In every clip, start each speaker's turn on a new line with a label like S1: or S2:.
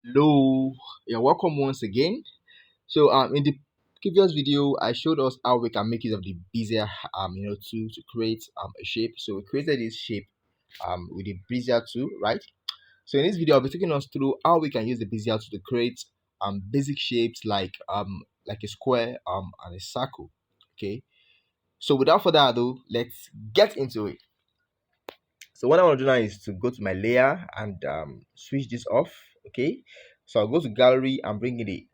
S1: Hello, you're welcome once again. In the previous video, I showed us how we can make use of the Bizier tool to create a shape. So we created this shape with the Bizier tool, right? So in this video, I'll be taking us through how we can use the Bizier tool to create basic shapes like a square and a circle. Okay. So without further ado, let's get into it. So what I want to do now is to go to my layer and switch this off. Okay, so I'll go to gallery and bring in the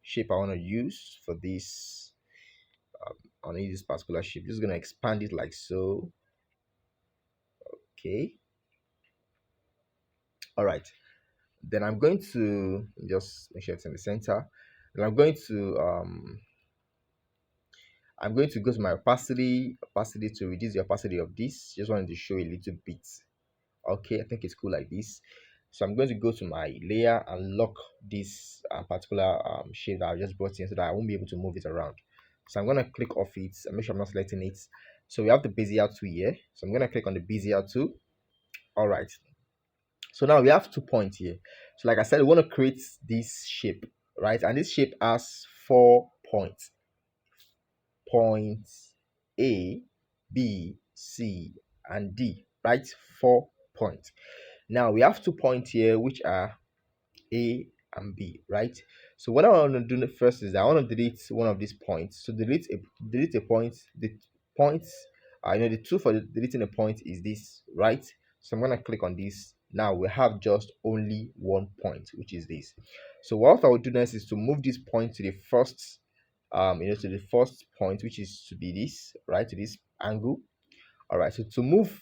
S1: shape I want to use for this. I want to use this particular shape. Just gonna expand it like so. Okay, all right. Then I'm going to just make sure it's in the center. Then I'm going to go to my opacity to reduce the opacity of this. Just wanted to show a little bit. Okay, I think it's cool like this. So I'm going to go to my layer and lock this particular shape that I just brought in so that I won't be able to move it around. So I'm going to click off it and make sure I'm not selecting it. So we have the Bezier tool here. So I'm going to click on the Bezier tool. All right. So now we have 2 points here. So like I said, we want to create this shape, right? And this shape has 4 points. Points A, B, C, and D, right? 4 points. Now we have 2 points here, which are A and B, right? So what I want to do first is that I want to delete one of these points. So delete a point. The points, the tool for deleting a point is this, right? So I'm gonna click on this. Now we have just only 1 point, which is this. So what I will do next is to move this point to the first, to the first point, which is to be this, right? To this angle. All right. So to move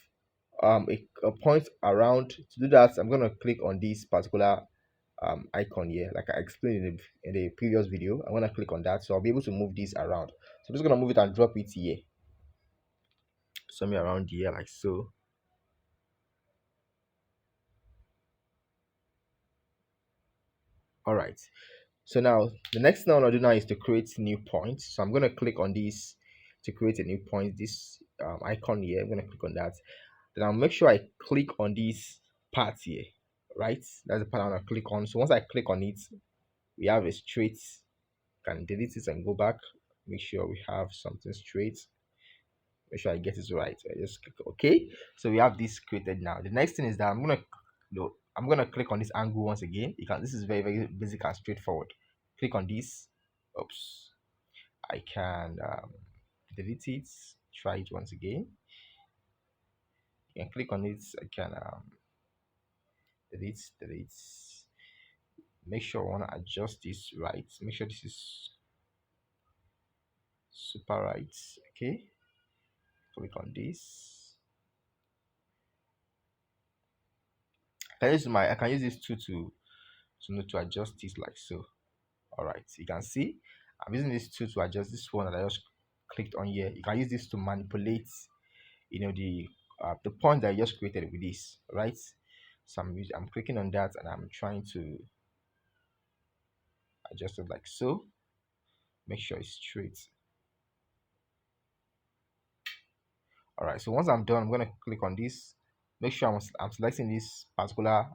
S1: a point around, to do that, I'm going to click on this particular icon here, like I explained in the previous video. I'm going to click on that, so I'll be able to move this around. So I'm just going to move it and drop it here, somewhere around here, like so. All right. So now the next thing I want to do now is to create new points. So I'm going to click on this to create a new point. This icon here, I'm going to click on that. Then I'll make sure I click on this part here, right? That's the part I want to click on. So once I click on it, we have a straight. Can delete it and go back. Make sure we have something straight. Make sure I get it right. I just click OK. So we have this created now. The next thing is that I'm gonna click on this angle once again. This is very basic and straightforward. Click on this. Oops. I can delete it. Try it once again. You can click on it. I can delete. Make sure I want to adjust this right. Make sure this is super right. Okay. Click on this. I can use this tool to adjust this like so. All right, you can see I'm using this tool to adjust this one that I just clicked on here. You can use this to manipulate, the point that I just created with this, right? So I'm clicking on that and I'm trying to adjust it like so. Make sure it's straight. All right, so once I'm done, I'm gonna click on this. Make sure I'm selecting this particular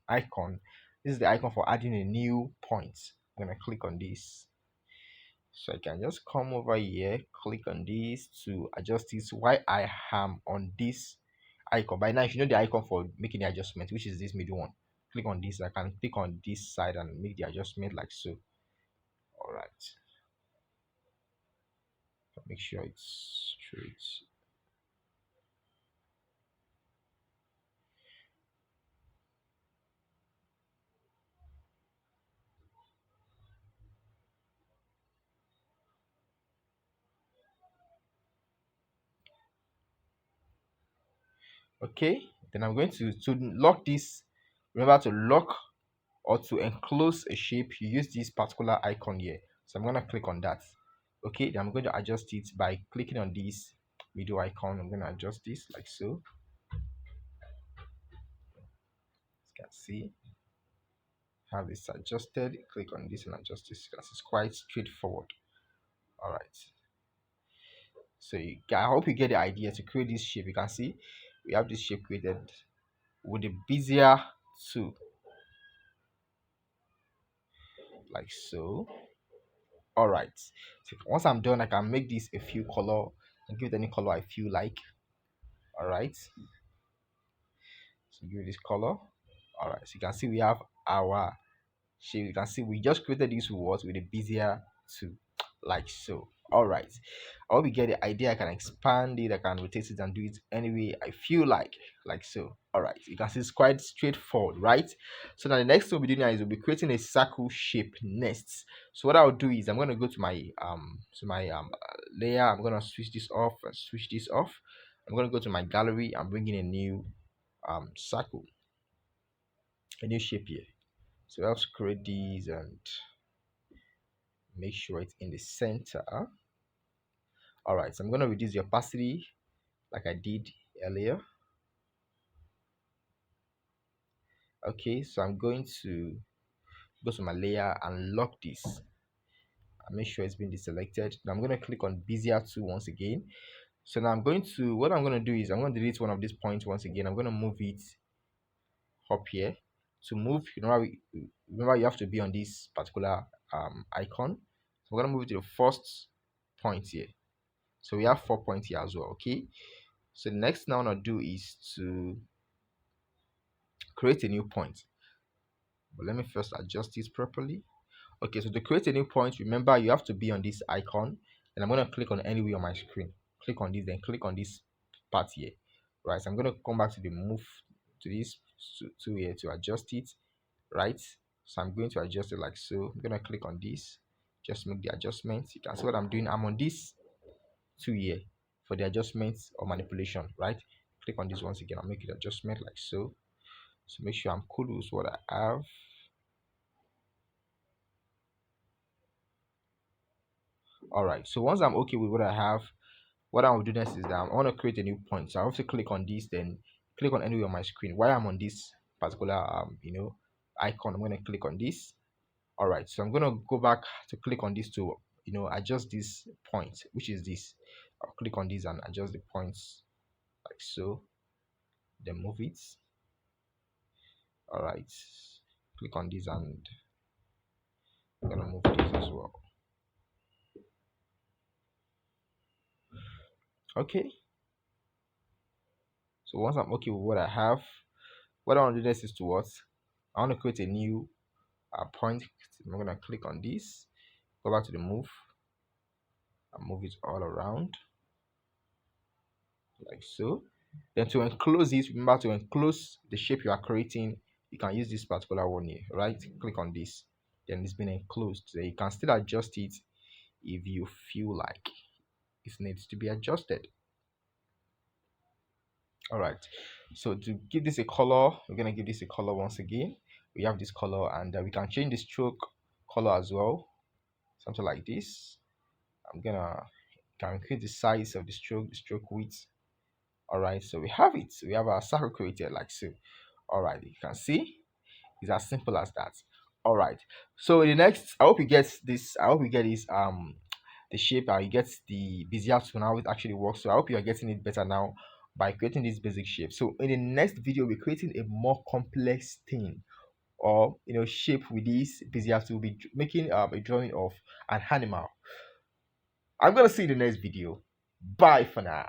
S1: icon. This is the icon for adding a new point. I'm gonna click on this, so I can just come over here, click on this to adjust this while I am on this icon. By now you should know the icon for making the adjustment, which is this middle one. Click on this. I can click on this side and make the adjustment like so. All right, make sure it's straight. Okay, then I'm going to lock this. Remember to lock or to enclose a shape, you use this particular icon here. So I'm going to click on that. Okay, then I'm going to adjust it by clicking on this middle icon. I'm going to adjust this like so. As you can see, have this adjusted. Click on this and adjust this because it's quite straightforward. All right, so I hope you get the idea to create this shape. You can see we have this shape created with the Bizier tool. like so. All right, so once I'm done, I can make this a few color and give it any color I feel like. All right, so give it this color. All right, so you can see we have our shape. You can see we just created this with with a Bizier 2, like so. All right, I hope you get the idea. I can expand it, I can rotate it and do it any way I feel like so. All right, you can see it's quite straightforward, right? So now the next thing we'll be doing now is we'll be creating a circle shape next. So what I'll do is I'm going to go to my layer. I'm going to switch this off and switch this off. I'm going to go to my gallery and bring in a new circle, a new shape here. So I'll create these and make sure it's in the center. All right, so I'm going to reduce the opacity like I did earlier. Okay, so I'm going to go to my layer and lock this and make sure it's been deselected. Now I'm going to click on Bizier 2 once again. So now what I'm going to do is I'm going to delete one of these points once again. I'm going to move it up here. To move, remember you have to be on this particular icon. So I'm going to move it to the first point here. So we have 4 points here as well. Okay, so the next thing I want to do is to create a new point, but let me first adjust this properly. Okay, so to create a new point, remember you have to be on this icon, and I'm going to click on anywhere on my screen. Click on this, then click on this part here. Right, so I'm going to come back to the move to this to here to adjust it. Right, so I'm going to adjust it like so. I'm going to click on this, just make the adjustments. You can see what I'm doing. I'm on this 2 here for the adjustments or manipulation. Right, click on this once again. I'll make it adjustment like so. So make sure I'm cool with what I have. All right, so once I'm okay with what I have, what I will do next is that I want to create a new point. So I have to click on this, then click on anywhere on my screen. While I'm on this particular icon, I'm going to click on this. All right, so I'm going to go back to click on this to adjust this point, which is this. I'll click on this and adjust the points like so, then move it. All right, click on this and I'm going to move this as well. Okay, so once I'm okay with what I have, what I want to do next is to what? I want to create a new point. I'm going to click on this, go back to the move, and move it all around like so. Then to enclose it, remember to enclose the shape you are creating, you can use this particular one here, right? Click on this, then it's been enclosed. So you can still adjust it if you feel like it needs to be adjusted. All right, so to give this a color, we're going to give this a color once again. We have this color, and we can change the stroke color as well, something like this. I'm gonna increase the size of the stroke width. All right, so we have it. We have our circle created like so. All right, you can see it's as simple as that. All right, so the next, I hope you get this. I hope you get this the shape. You get the Bizier to how it actually works. So I hope you are getting it better now by creating this basic shape. So in the next video, we're creating a more complex thing, or shape with this Bizier to be making a drawing of an animal. I'm gonna see you in the next video. Bye for now.